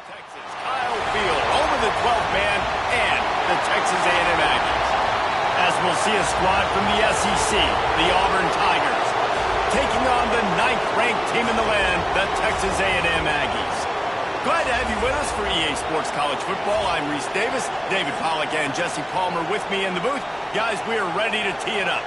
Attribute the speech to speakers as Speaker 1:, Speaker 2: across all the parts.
Speaker 1: Texas, Kyle Field over the 12th man and the Texas A&M Aggies. As we'll see a squad from the SEC, the Auburn Tigers, taking on the 9th-ranked team in the land, the Texas A&M Aggies. Glad to have you with us for EA Sports College Football. I'm Reese Davis, David Pollack and Jesse Palmer with me in the booth. Guys, we are ready to tee it up.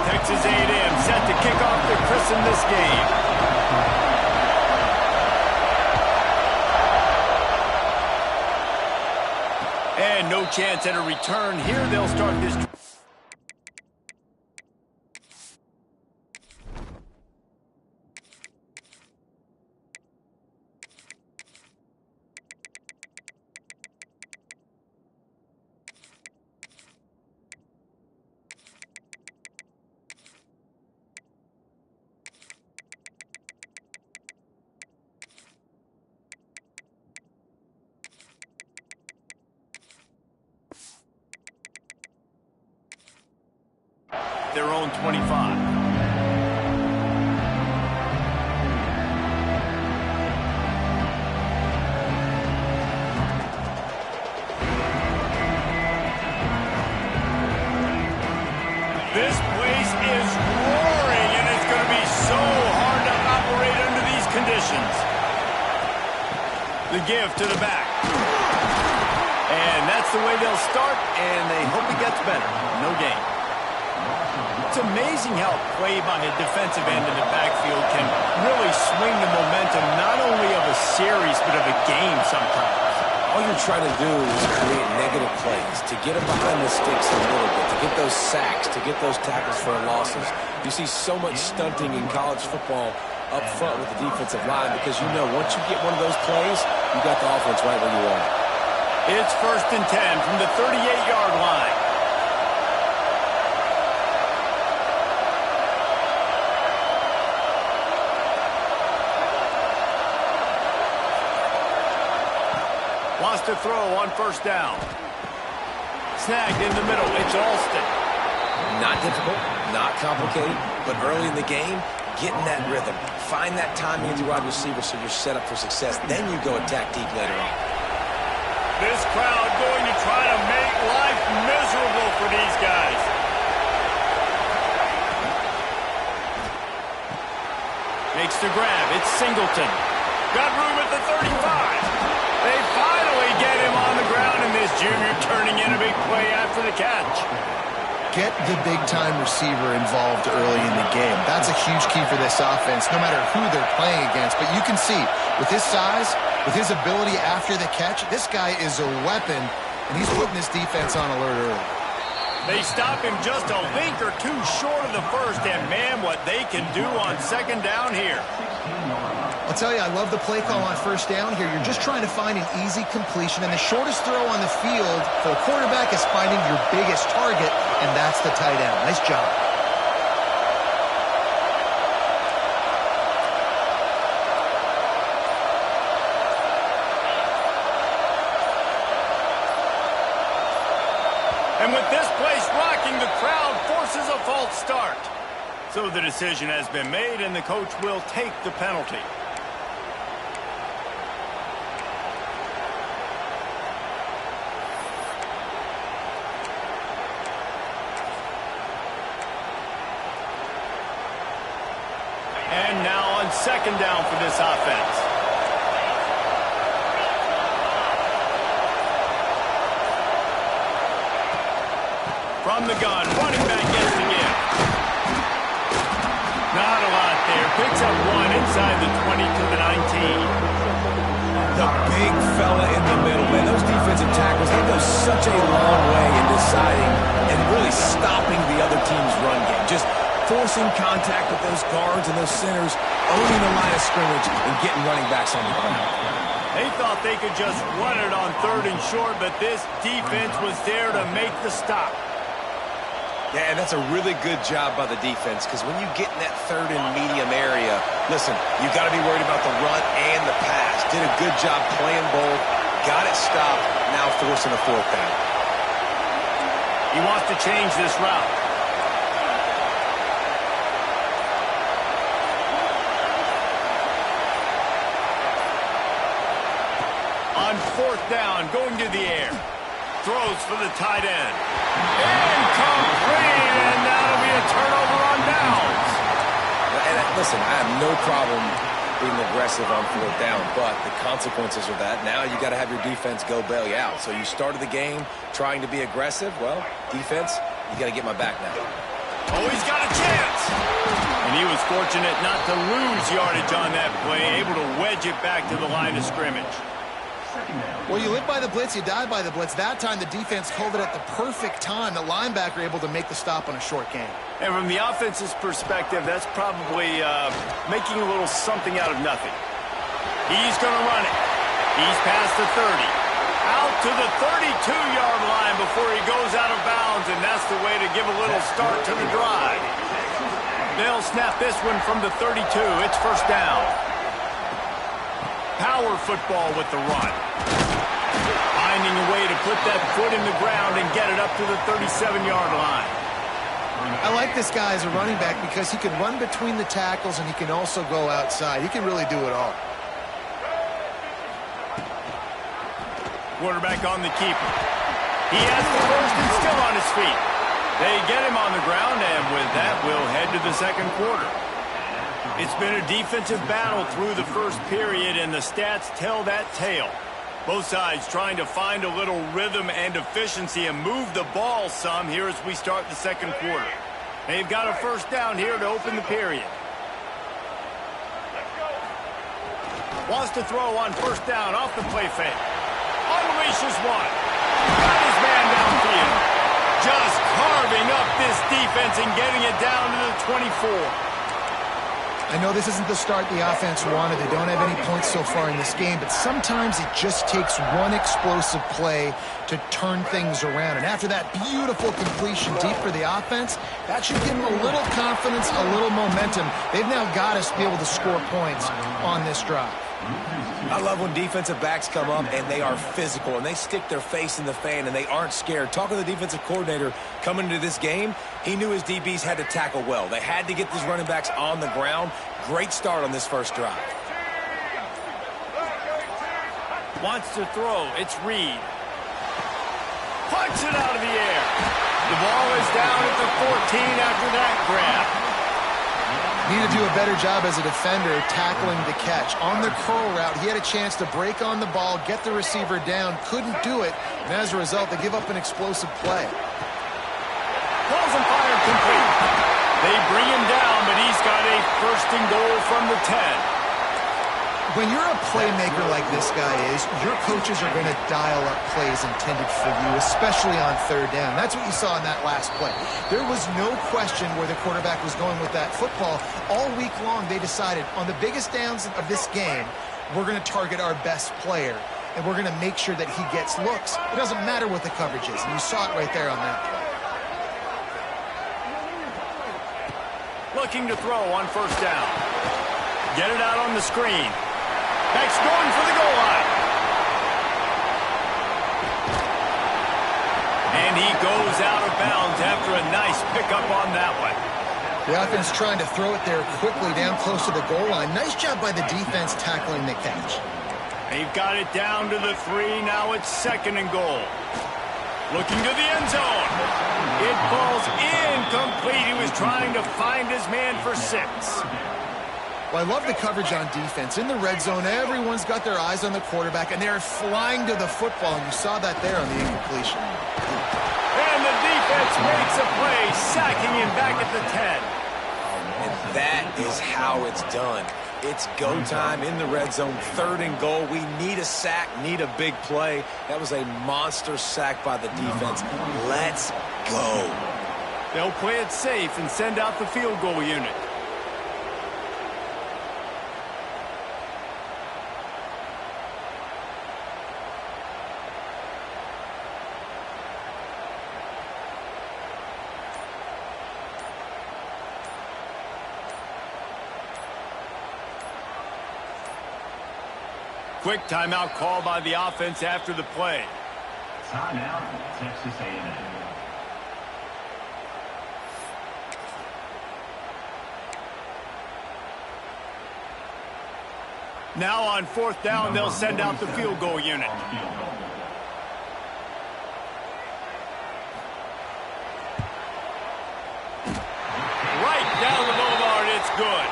Speaker 1: Texas A&M set to kick off to christen this game. And no chance at a return here. They'll start this. Their own 25. This place is roaring, and it's going to be so hard to operate under these conditions. The give to the back. And that's the way they'll start, and they hope it gets better. No gain. It's amazing how play by a defensive end in the backfield can really swing the momentum not only of a series but of a game sometimes.
Speaker 2: All you're trying to do is create negative plays, to get them behind the sticks a little bit, to get those sacks, to get those tackles for losses. You see so much stunting in college football up front with the defensive line because you know once you get one of those plays, you got the offense right where you want it.
Speaker 1: It's 1st and 10 from the 38-yard line. Wants to throw on 1st down. Snagged in the middle. It's Alston.
Speaker 2: Not difficult, not complicated, but early in the game, getting that rhythm. Find that timing as your wide receiver so you're set up for success. Then you go attack deep later on.
Speaker 1: This crowd going to try to make life miserable for these guys. Makes the grab. It's Singleton. Got room at the 35. They finally get him on the ground, and this junior turning in a big play after the catch.
Speaker 3: Get the big-time receiver involved early in the game. That's a huge key for this offense, no matter who they're playing against. But you can see, with his size, with his ability after the catch, this guy is a weapon, and he's putting this defense on alert early.
Speaker 1: They stop him just a link or two short of the first, and man, what they can do on 2nd down here.
Speaker 3: I'll tell you, I love the play call on 1st down here. You're just trying to find an easy completion, and the shortest throw on the field for a quarterback is finding your biggest target, and that's the tight end. Nice job.
Speaker 1: And with this place rocking, the crowd forces a false start. So the decision has been made, and the coach will take the penalty. And now on 2nd down for this offense. From the gun, running back gets the give. Not a lot there. Picks up 1 inside the 20 to the 19.
Speaker 2: The big fella in the middle, man. Those defensive tackles, they go such a long way in deciding and really stopping the other team's run game. Just forcing contact with those guards and those centers, owning the line of scrimmage, and getting running backs on the ground.
Speaker 1: They thought they could just run it on 3rd and short, but this defense was there to make the stop.
Speaker 2: Yeah, and that's a really good job by the defense because when you get in that 3rd and medium area, listen, you got to be worried about the run and the pass. Did a good job playing both, got it stopped, now forcing a 4th down.
Speaker 1: He wants to change this route. On fourth down, going to the air. Throws for the tight end. Incomplete, and that'll be a turnover on downs.
Speaker 2: And listen, I have no problem being aggressive on fourth down, but the consequences of that, now you got to have your defense go bail you out. So you started the game trying to be aggressive. Well, defense, you got to get my back now.
Speaker 1: Oh, he's got a chance. And he was fortunate not to lose yardage on that play, able to wedge it back to the line of scrimmage.
Speaker 3: Well, you live by the blitz, you die by the blitz. That time, the defense called it at the perfect time. The linebacker able to make the stop on a short gain.
Speaker 1: And from the offense's perspective, that's probably making a little something out of nothing. He's going to run it. He's past the 30. Out to the 32-yard line before he goes out of bounds, and that's the way to give a little start to the drive. They'll snap this one from the 32. It's first down. Power football with the run. Finding a way to put that foot in the ground and get it up to the 37-yard line.
Speaker 3: I like this guy as a running back because he can run between the tackles and he can also go outside. He can really do it all.
Speaker 1: Quarterback on the keeper. He has the first and still on his feet. They get him on the ground, and with that, we'll head to the second quarter. It's been a defensive battle through the first period, and the stats tell that tale. Both sides trying to find a little rhythm and efficiency and move the ball some here as we start the second quarter. They've got a first down here to open the period. Wants to throw on first down off the play fake. Unleashes one. Got his man downfield. Just carving up this defense and getting it down to the 24.
Speaker 3: I know this isn't the start the offense wanted. They don't have any points so far in this game, but sometimes it just takes one explosive play to turn things around. And after that beautiful completion deep for the offense, that should give them a little confidence, a little momentum. They've now got us to be able to score points on this drive.
Speaker 2: I love when defensive backs come up and they are physical and they stick their face in the fan and they aren't scared. Talking to the defensive coordinator coming into this game, he knew his DBs had to tackle well. They had to get these running backs on the ground. Great start on this first drive.
Speaker 1: Wants to throw. It's Reed. Punch it out of the air. The ball is down at the 14 after that grab.
Speaker 3: Need to do a better job as a defender tackling the catch. On the curl route, he had a chance to break on the ball, get the receiver down, couldn't do it, and as a result, they give up an explosive play.
Speaker 1: Balls and fire complete. They bring him down, but he's got a first and goal from the 10.
Speaker 3: When you're a playmaker like this guy is, your coaches are going to dial up plays intended for you, especially on third down. That's what you saw in that last play. There was no question where the quarterback was going with that football. All week long, they decided on the biggest downs of this game, we're going to target our best player, and we're going to make sure that he gets looks. It doesn't matter what the coverage is, and you saw it right there on that play.
Speaker 1: Looking to throw on first down. Get it out on the screen. Next, going for the goal line. And he goes out of bounds after a nice pickup on that one.
Speaker 3: The offense trying to throw it there quickly down close to the goal line. Nice job by the defense tackling the catch.
Speaker 1: They've got it down to the 3. Now it's second and goal. Looking to the end zone. It falls incomplete. He was trying to find his man for 6.
Speaker 3: Well, I love the coverage on defense. In the red zone, everyone's got their eyes on the quarterback, and they're flying to the football, and you saw that there on the incompletion.
Speaker 1: And the defense makes a play, sacking him back at the 10.
Speaker 2: And that is how it's done. It's go time in the red zone, third and goal. We need a sack, need a big play. That was a monster sack by the defense. Let's go.
Speaker 1: They'll play it safe and send out the field goal unit. Quick timeout call by the offense after the play.
Speaker 4: Timeout, Texas A&M.
Speaker 1: Now on 4th down, they'll send out the field goal unit. Right down the boulevard, it's good.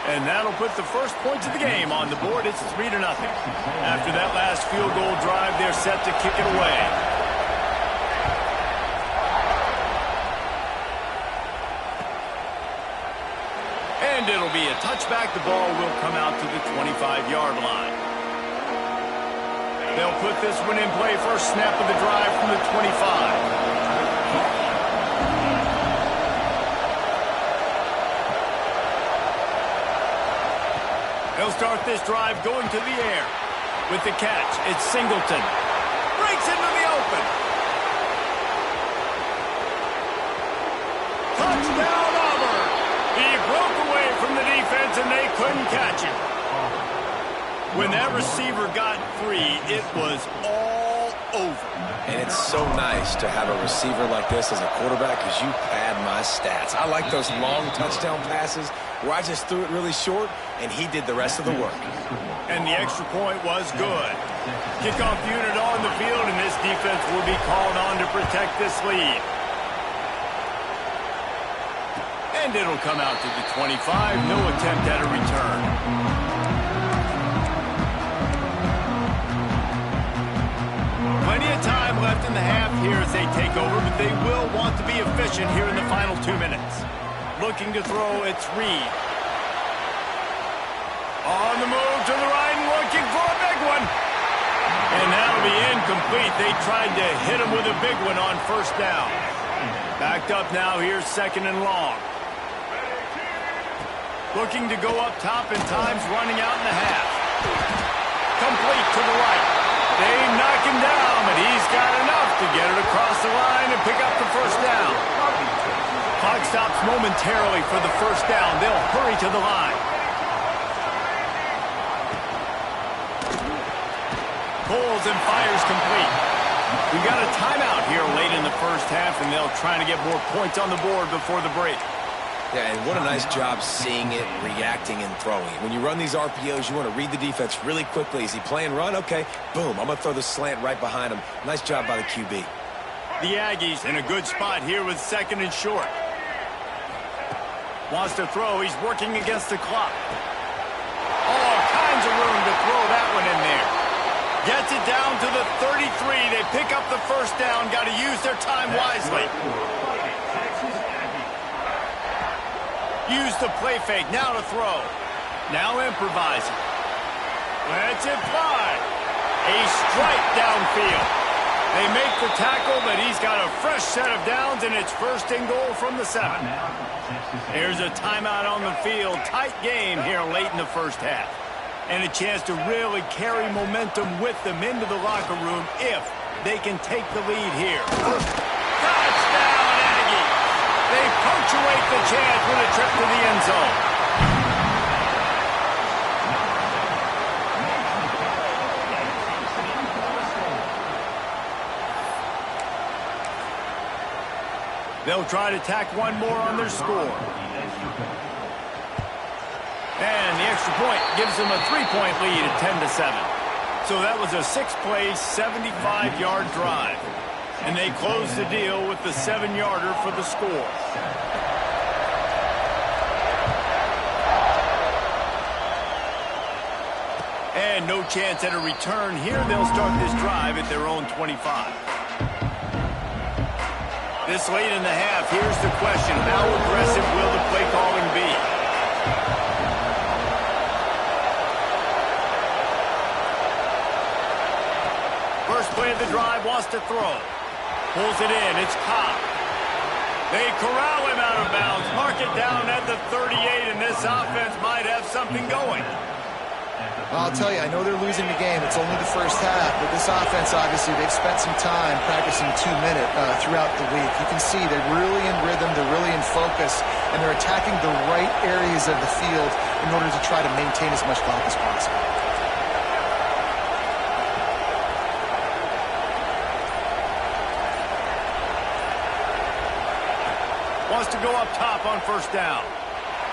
Speaker 1: And that'll put the first points of the game on the board. It's 3-0. After that last field goal drive, they're set to kick it away. And it'll be a touchback. The ball will come out to the 25-yard line. They'll put this one in play. First snap of the drive from the 25. They'll start this drive going to the air. With the catch, it's Singleton. Breaks into the open. Touchdown, Auburn. He broke away from the defense, and they couldn't catch him. When that receiver got free, it was all over.
Speaker 2: And it's so nice to have a receiver like this as a quarterback because you pad my stats. I like those long touchdown passes where I just threw it really short, and he did the rest of the work.
Speaker 1: And the extra point was good. Kickoff unit on the field, and this defense will be called on to protect this lead. And it'll come out to the 25. No attempt at a return. Plenty of time left in the half here as they take over, but they will want to be efficient here in the final 2 minutes. Looking to throw, it's Reed. On the move to the right and looking for a big one. And that'll be incomplete. They tried to hit him with a big one on 1st down. Backed up now, here's 2nd and long. Looking to go up top, and time's running out in the half. Complete to the right. They knock him down, but he's got enough to get it across the line and pick up the 1st down. Clock stops momentarily for the 1st down. They'll hurry to the line. Pulls and fires complete. We've got a timeout here late in the 1st half, and they'll try to get more points on the board before the break.
Speaker 2: Yeah, and what a nice job seeing it, reacting, and throwing it. When you run these RPOs, you want to read the defense really quickly. Is he playing run? Okay, boom, I'm going to throw the slant right behind him. Nice job by the QB.
Speaker 1: The Aggies in a good spot here with 2nd and short. Wants to throw. He's working against the clock. All kinds of room to throw that one in there. Gets it down to the 33. They pick up the 1st down. Got to use their time wisely. Use the play fake. Now to throw. Now improvising. Lets it fly. A strike downfield. They make the tackle, but he's got a fresh set of downs, and it's 1st and goal from the 7. Here's a timeout on the field. Tight game here late in the 1st half. And a chance to really carry momentum with them into the locker room if they can take the lead here. Touchdown, Aggies! They punctuate the chance with a trip to the end zone. They'll try to tack one more on their score. And the extra point gives them a 3-point lead at 10-7. So that was a 6-play, 75-yard drive. And they close the deal with the 7-yarder for the score. And no chance at a return here. They'll start this drive at their own 25. This late in the half, here's the question. How aggressive will the play calling be? First play of the drive, wants to throw. Pulls it in, it's Cobb. They corral him out of bounds. Mark it down at the 38, and this offense might have something going.
Speaker 3: I'll tell you, I know they're losing the game. It's only the 1st half, but this offense, obviously, they've spent some time practicing 2-minute throughout the week. You can see they're really in rhythm, they're really in focus, and they're attacking the right areas of the field in order to try to maintain as much clock as possible.
Speaker 1: Wants to go up top on 1st down.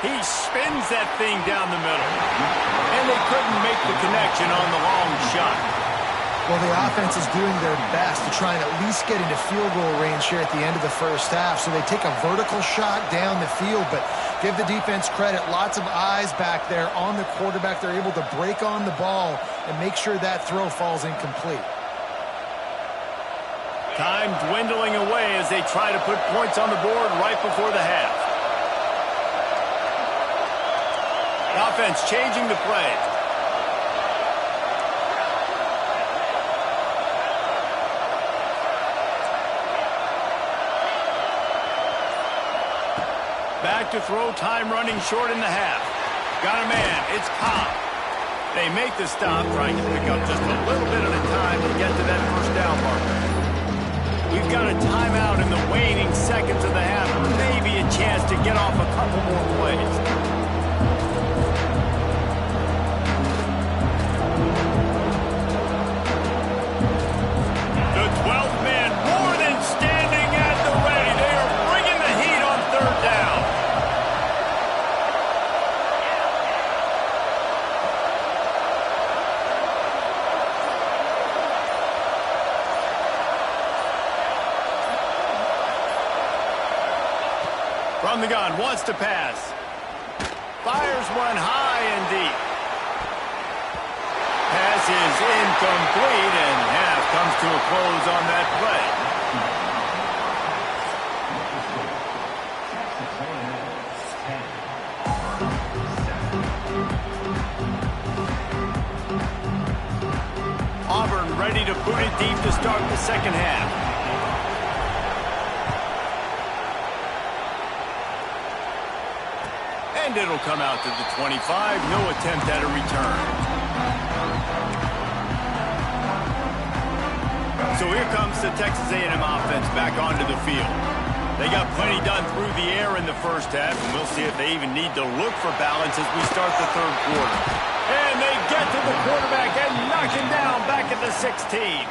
Speaker 1: He spins that thing down the middle. And they couldn't make the connection on the long shot.
Speaker 3: Well, the offense is doing their best to try and at least get into field goal range here at the end of the first half. So they take a vertical shot down the field, but give the defense credit. Lots of eyes back there on the quarterback. They're able to break on the ball and make sure that throw falls incomplete.
Speaker 1: Time dwindling away as they try to put points on the board right before the half. Offense changing the play. Back to throw, time running short in the half. Got a man, it's Cobb. They make the stop, trying to pick up just a little bit at a time to get to that first down marker. We've got a timeout in the waning seconds of the half. Maybe a chance to get off a couple more plays. The 12th man more than standing at the ready. They are bringing the heat on third down. From the gun, wants to pass. Fires one high and deep. Pass is incomplete, and half comes to a close on that play. Auburn ready to boot it deep to start the second half. And it'll come out to the 25. No attempt at a return. So here comes the Texas A&M offense back onto the field. They got plenty done through the air in the first half, and we'll see if they even need to look for balance as we start the third quarter. And they get to the quarterback and knock him down back at the 16.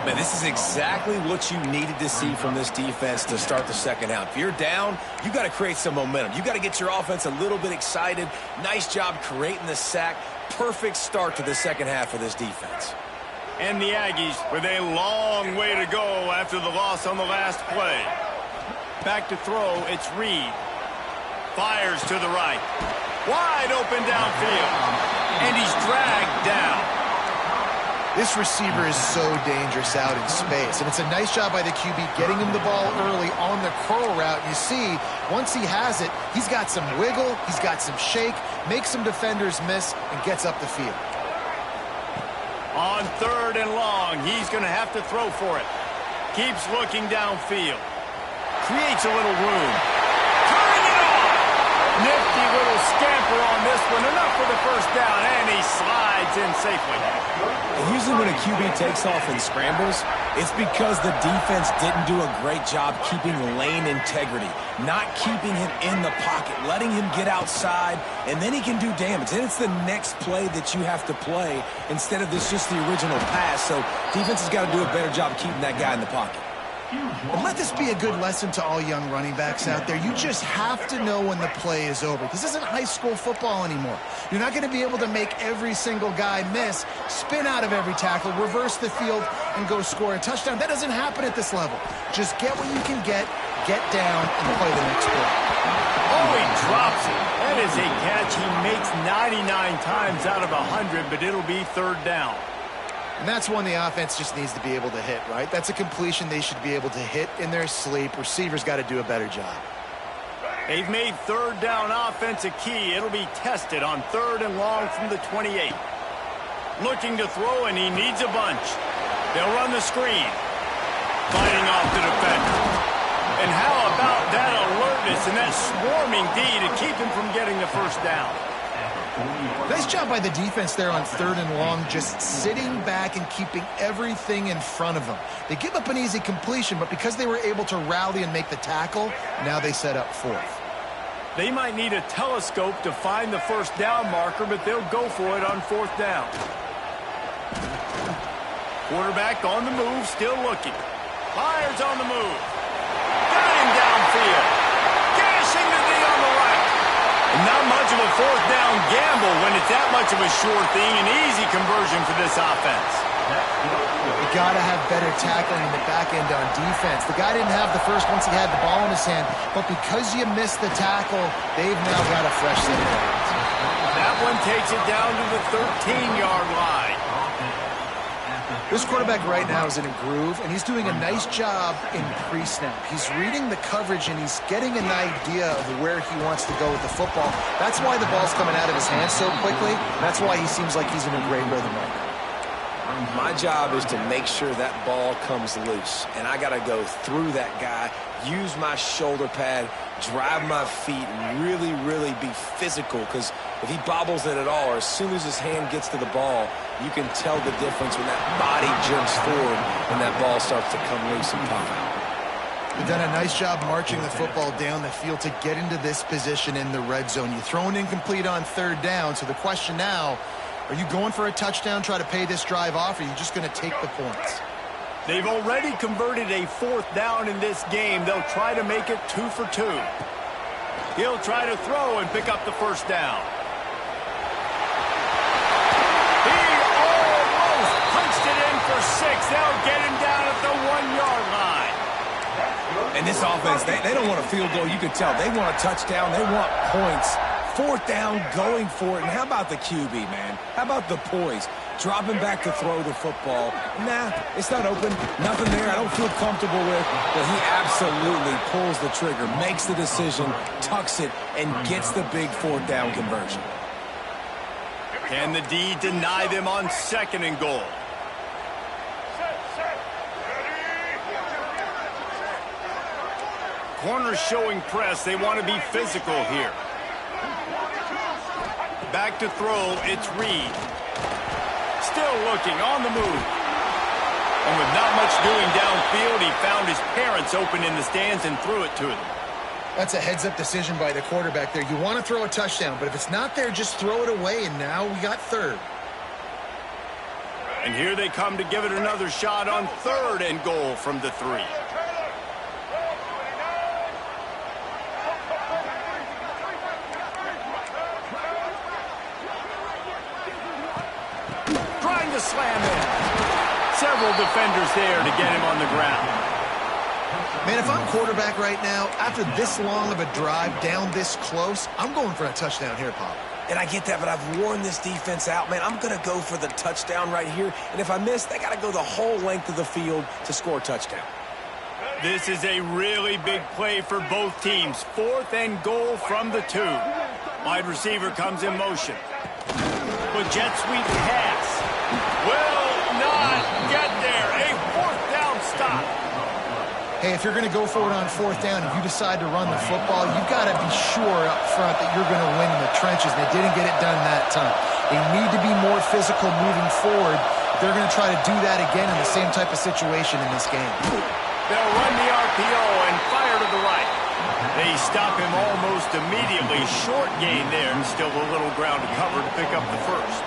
Speaker 2: Man, this is exactly what you needed to see from this defense to start the second half. If you're down, you got to create some momentum. You got to get your offense a little bit excited. Nice job creating the sack. Perfect start to the second half of this defense.
Speaker 1: And the Aggies with a long way to go after the loss on the last play. Back to throw, it's Reed. Fires to the right. Wide open downfield. And he's dragged down.
Speaker 3: This receiver is so dangerous out in space, and it's a nice job by the QB getting him the ball early on the curl route. You see, once he has it, he's got some wiggle, he's got some shake, makes some defenders miss, and gets up the field.
Speaker 1: On third and long, he's going to have to throw for it. Keeps looking downfield. Creates a little room. Turning it off! Nifty little scamper on this one. Enough for the first down, and he slides in safely.
Speaker 2: Usually when a QB takes off and scrambles, it's because the defense didn't do a great job keeping lane integrity, not keeping him in the pocket, letting him get outside, and then he can do damage. And it's the next play that you have to play instead of just the original pass. So defense has got to do a better job keeping that guy in the pocket.
Speaker 3: And let this be a good lesson to all young running backs out there. You just have to know when the play is over. This isn't high school football anymore. You're not going to be able to make every single guy miss, spin out of every tackle, reverse the field, and go score a touchdown. That doesn't happen at this level. Just get what you can get down, and play the next play.
Speaker 1: Oh, he drops it. That is a catch he makes 99 times out of 100, but it'll be third down.
Speaker 3: And that's one the offense just needs to be able to hit, right? That's a completion they should be able to hit in their sleep. Receivers got to do a better job.
Speaker 1: They've made third down offense a key. It'll be tested on third and long from the 28. Looking to throw, and he needs a bunch. They'll run the screen. Fighting off the defender. And how about that alertness and that swarming D to keep him from getting the first down?
Speaker 3: Nice job by the defense there on third and long, just sitting back and keeping everything in front of them. They give up an easy completion, but because they were able to rally and make the tackle, now they set up fourth.
Speaker 1: They might need a telescope to find the first down marker, but they'll go for it on fourth down. Quarterback on the move, still looking. Fires on the move. Got him downfield. Gashing the D on the right. Not much of a fourth down gamble when it's that much of a sure thing, an easy conversion for this offense.
Speaker 3: You got to have better tackling in the back end on defense. The guy didn't have the first once he had the ball in his hand, but because you missed the tackle, they've now got a fresh set of downs.
Speaker 1: That one takes it down to the 13-yard line.
Speaker 3: This quarterback right now is in a groove, and he's doing a nice job in pre-snap. He's reading the coverage, and he's getting an idea of where he wants to go with the football. That's why the ball's coming out of his hands so quickly. That's why he seems like he's in a great rhythm right now.
Speaker 2: My job is to make sure that ball comes loose, and I got to go through that guy, use my shoulder pad, drive my feet, and really, really be physical, because if he bobbles it at all, or as soon as his hand gets to the ball, you can tell the difference when that body jerks forward and that ball starts to come loose and pop out.
Speaker 3: You've done a nice job marching the football down the field to get into this position in the red zone. You're throwing incomplete on third down, so the question now, are you going for a touchdown, try to pay this drive off, or are you just going to take the points?
Speaker 1: They've already converted a fourth down in this game. They'll try to make it 2 for 2. He'll try to throw and pick up the first down. He almost punched it in for 6. They'll get him down at the 1-yard line.
Speaker 2: And this offense, they don't want a field goal. You can tell. They want a touchdown. They want points. Fourth down, going for it. And how about the QB, man? How about the poise? Dropping back to throw the football. Nah, it's not open. Nothing there I don't feel comfortable with. But he absolutely pulls the trigger, makes the decision, tucks it, and gets the big fourth down conversion.
Speaker 1: Can the D deny them on 2nd and goal? Corners showing press. They want to be physical here. Back to throw, it's Reed. Still looking, on the move. And with not much doing downfield, he found his parents open in the stands and threw it to them.
Speaker 3: That's a heads-up decision by the quarterback there. You want to throw a touchdown, but if it's not there, just throw it away, and now we got 3rd.
Speaker 1: And here they come to give it another shot on 3rd and goal from the 3. Trying to slam it. Several defenders there to get him on the ground.
Speaker 3: Man, if I'm quarterback right now, after this long of a drive down this close, I'm going for a touchdown here, Pop.
Speaker 2: And I get that, but I've worn this defense out, man. I'm going to go for the touchdown right here. And if I miss, they got to go the whole length of the field to score a touchdown.
Speaker 1: This is a really big play for both teams. 4th and goal from the 2. Wide receiver comes in motion. But jet sweep pass. Will not get there. A 4th down stop.
Speaker 3: Hey, if you're going to go for it on 4th down and you decide to run the football, you've got to be sure up front that you're going to win in the trenches. They didn't get it done that time. They need to be more physical moving forward. They're going to try to do that again in the same type of situation in this game.
Speaker 1: They'll run the RPO and fire to the right. They stop him almost immediately. Short gain there, and still a little ground to cover to pick up the first.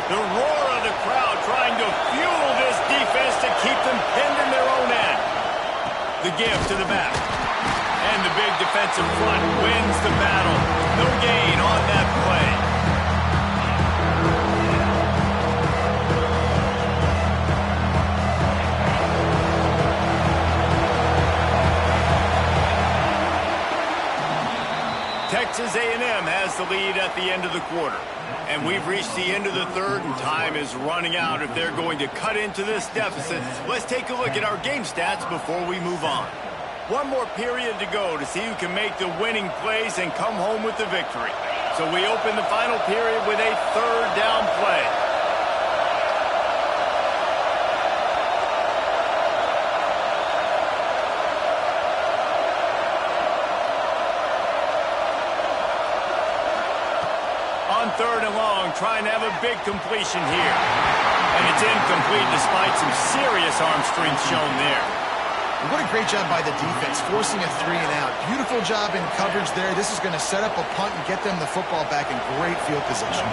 Speaker 1: The roar of the crowd trying to fuel this defense to keep them pinned in their own end. The give to the back. And the big defensive front wins the battle. No gain on that play. Texas A&M has the lead at the end of the quarter. And we've reached the end of the 3rd, and time is running out if they're going to cut into this deficit. Let's take a look at our game stats before we move on. One more period to go to see who can make the winning plays and come home with the victory. So we open the final period with a 3rd down play. On 3rd and long, trying to have a big completion here. And it's incomplete despite some serious arm strength shown there.
Speaker 3: What a great job by the defense, forcing a 3 and out. Beautiful job in coverage there. This is going to set up a punt and get them the football back in great field position.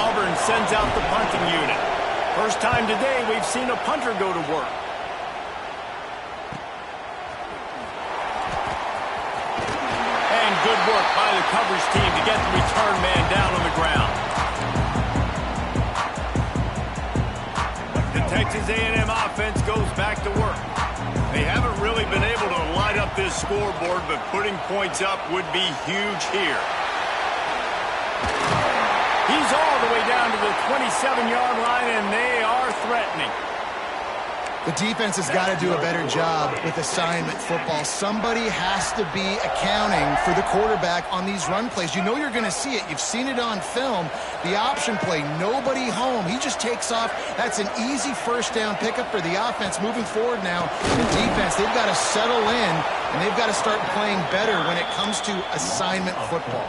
Speaker 1: Auburn sends out the punting unit. First time today we've seen a punter go to work. And good work by the coverage team to get the return man down on the ground. The Texas A&M offense goes back to work. They haven't really been able to light up this scoreboard, but putting points up would be huge here. He's all the way down to the 27-yard line, and they are threatening.
Speaker 3: The defense has got to do a better job with assignment football. Somebody has to be accounting for the quarterback on these run plays. You know you're going to see it. You've seen it on film. The option play, nobody home. He just takes off. That's an easy first down pickup for the offense moving forward now. The defense, they've got to settle in, and they've got to start playing better when it comes to assignment football.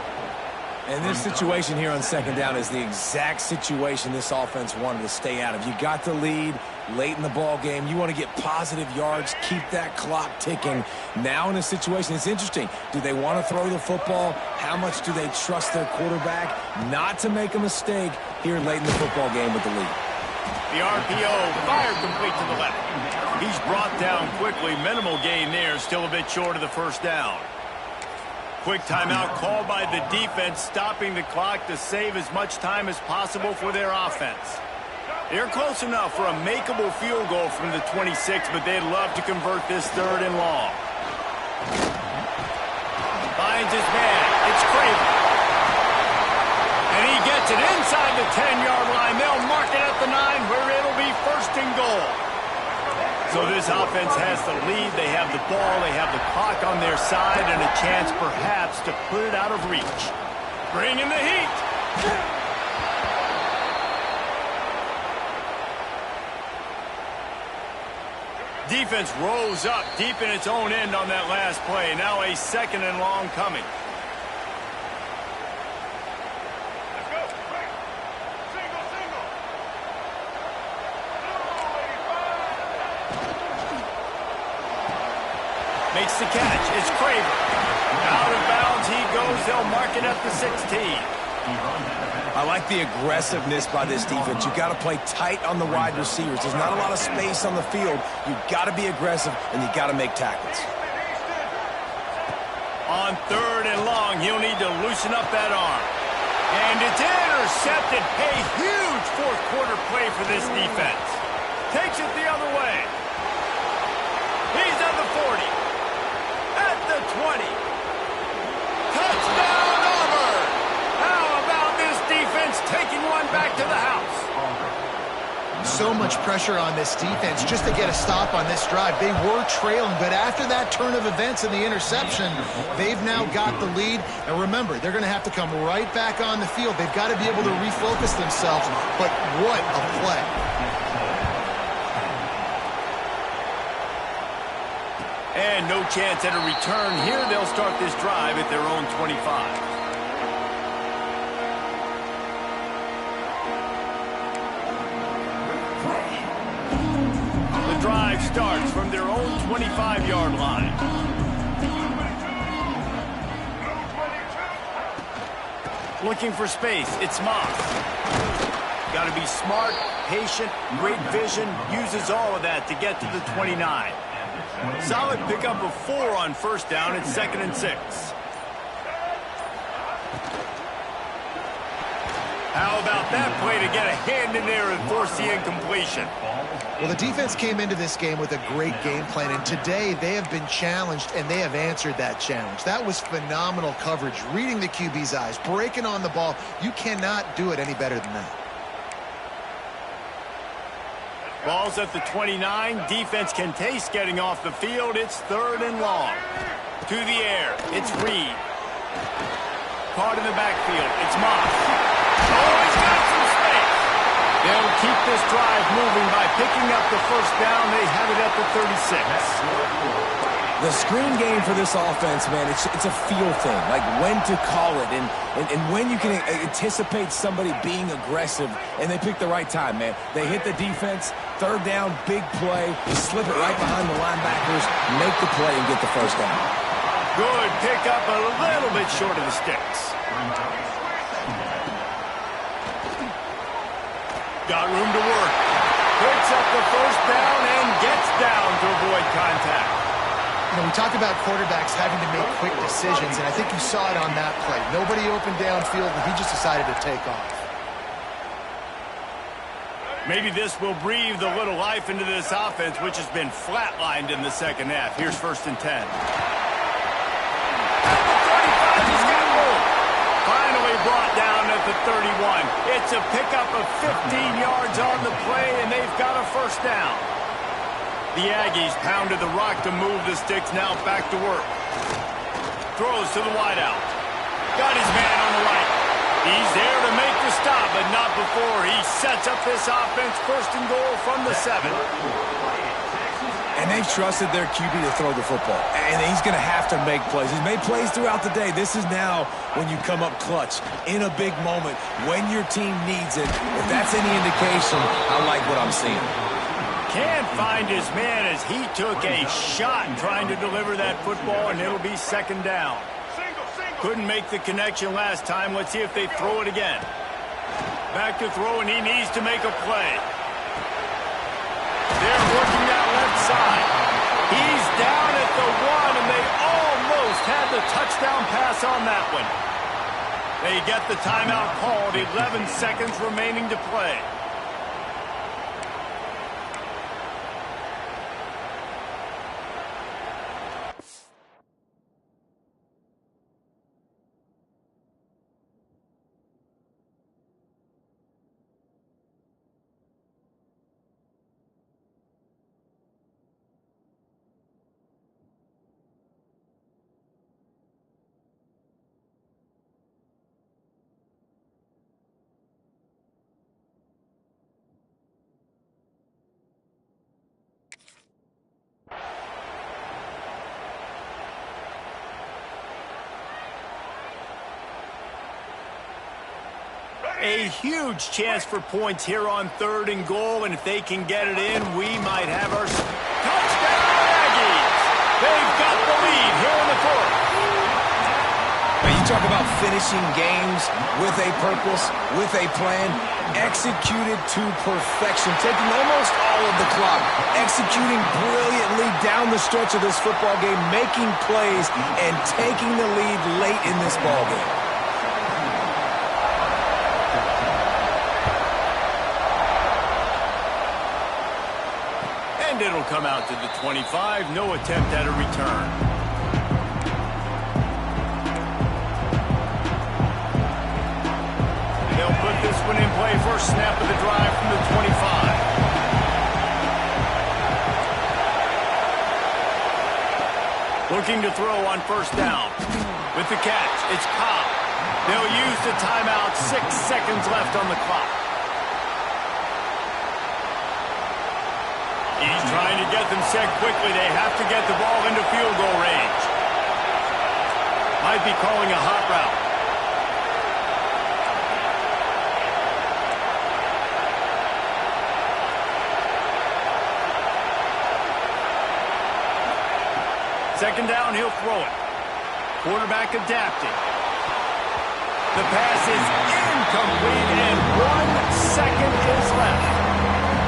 Speaker 2: And this situation here on second down is the exact situation this offense wanted to stay out of. You got the lead late in the ball game. You want to get positive yards, keep that clock ticking. Now in a situation, it's interesting. Do they want to throw the football? How much do they trust their quarterback not to make a mistake here late in the football game with the lead?
Speaker 1: The RPO fired complete to the left. He's brought down quickly. Minimal gain there, still a bit short of the first down. Quick timeout called by the defense, stopping the clock to save as much time as possible for their offense. They're close enough for a makeable field goal from the 26, but they'd love to convert this third and long. Finds his man. It's Craven. And he gets it inside the 10-yard line. They'll mark it at the 9 where it'll be first and goal. So this offense has the lead. They have the ball. They have the clock on their side and a chance perhaps to put it out of reach. Bring in the heat. Defense rose up deep in its own end on that last play. Now a second and long coming. Makes the catch. It's Craven. Out of bounds he goes. They'll mark it at the 16.
Speaker 2: I like the aggressiveness by this defense. You've got to play tight on the wide receivers. There's not a lot of space on the field. You've got to be aggressive, and you've got to make tackles.
Speaker 1: On third and long, he'll need to loosen up that arm. And it's intercepted. A huge fourth quarter play for this defense. Takes it the other way. He's at the 40. At the 20. Touchdown, Auburn! How about this defense taking one back to the house?
Speaker 3: So much pressure on this defense just to get a stop on this drive. They were trailing, but after that turn of events and the interception, they've now got the lead. And remember, they're going to have to come right back on the field. They've got to be able to refocus themselves, but what a play.
Speaker 1: And no chance at a return here. They'll start this drive at their own 25. The drive starts from their own 25-yard line. Looking for space. It's Moss. Got to be smart, patient, great vision. Uses all of that to get to the 29. Solid pickup of 4 on first down. It's 2nd and 6. How about that play to get a hand in there and force the incompletion?
Speaker 3: Well, the defense came into this game with a great game plan, and today they have been challenged, and they have answered that challenge. That was phenomenal coverage, reading the QB's eyes, breaking on the ball. You cannot do it any better than that.
Speaker 1: Ball's at the 29. Defense can taste getting off the field. It's 3rd and long. To the air. It's Reed. Caught in the backfield. It's Moss. Oh, he's got some space. They'll keep this drive moving by picking up the first down. They have it at the 36.
Speaker 2: The screen game for this offense, man, it's a feel thing, like when to call it and when you can anticipate somebody being aggressive, and they pick the right time, man. They hit the defense, 3rd down, big play, slip it right behind the linebackers, make the play and get the first down.
Speaker 1: Good pickup, a little bit short of the sticks. Got room to work. Picks up the first down and gets down to avoid contact.
Speaker 3: We talk about quarterbacks having to make quick decisions, and I think you saw it on that play. Nobody opened downfield, and he just decided to take off.
Speaker 1: Maybe this will breathe a little life into this offense, which has been flatlined in the second half. Here's 1st and 10. At the 35, he's got room. Finally brought down at the 31. It's a pickup of 15 yards on the play, and they've got a 1st down. The Aggies pounded the rock to move the sticks, now back to work. Throws to the wideout. Got his man on the right. He's there to make the stop, but not before he sets up this offense. 1st and goal from the 7.
Speaker 2: And they've trusted their QB to throw the football. And he's going to have to make plays. He's made plays throughout the day. This is now when you come up clutch in a big moment when your team needs it. If that's any indication, I like what I'm seeing.
Speaker 1: Can't find his man as he took a shot trying to deliver that football, and it'll be 2nd down. Couldn't make the connection last time. Let's see if they throw it again. Back to throw, and he needs to make a play. They're working that left side. He's down at the 1, and they almost had the touchdown pass on that one. They get the timeout called. 11 seconds remaining to play. A huge chance for points here on 3rd and goal, and if they can get it in, we might have our touchdown Aggies. They've got the lead here in the 4th.
Speaker 2: Now you talk about finishing games with a purpose, with a plan, executed to perfection, taking almost all of the clock, executing brilliantly down the stretch of this football game, making plays, and taking the lead late in this ball game.
Speaker 1: And it'll come out to the 25. No attempt at a return. They'll put this one in play. First snap of the drive from the 25. Looking to throw on 1st down. With the catch, it's Cobb. They'll use the timeout. 6 seconds left on the clock. He's trying to get them set quickly. They have to get the ball into field goal range. Might be calling a hot route. Second down, he'll throw it. Quarterback adapting. The pass is incomplete, and 1 second is left.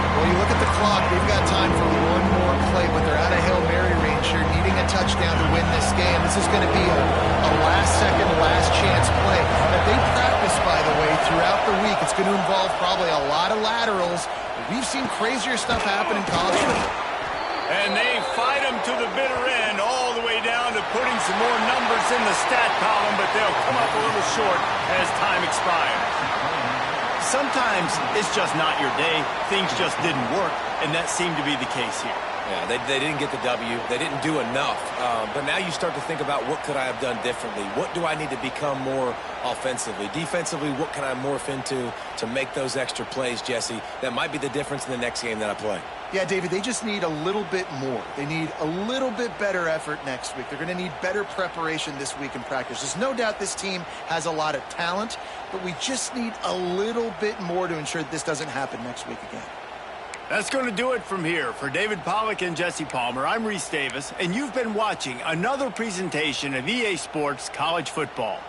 Speaker 3: Well, you look at the clock, they've got time for one more play, but they're out of Hail Mary range here, needing a touchdown to win this game. This is going to be a last-second, last-chance play that they practice, by the way, throughout the week. It's going to involve probably a lot of laterals. We've seen crazier stuff happen in college football.
Speaker 1: And they fight them to the bitter end, all the way down to putting some more numbers in the stat column, but they'll come up a little short as time expires. Sometimes it's just not your day. Things just didn't work, and that seemed to be the case here.
Speaker 2: Yeah, they didn't get the W. They didn't do enough. But now you start to think about what could I have done differently? What do I need to become more offensively? Defensively, what can I morph into to make those extra plays, Jesse? That might be the difference in the next game that I play.
Speaker 3: Yeah, David, they just need a little bit more. They need a little bit better effort next week. They're going to need better preparation this week in practice. There's no doubt this team has a lot of talent, but we just need a little bit more to ensure that this doesn't happen next week again.
Speaker 1: That's going to do it from here. For David Pollack and Jesse Palmer, I'm Reese Davis, and you've been watching another presentation of EA Sports College Football.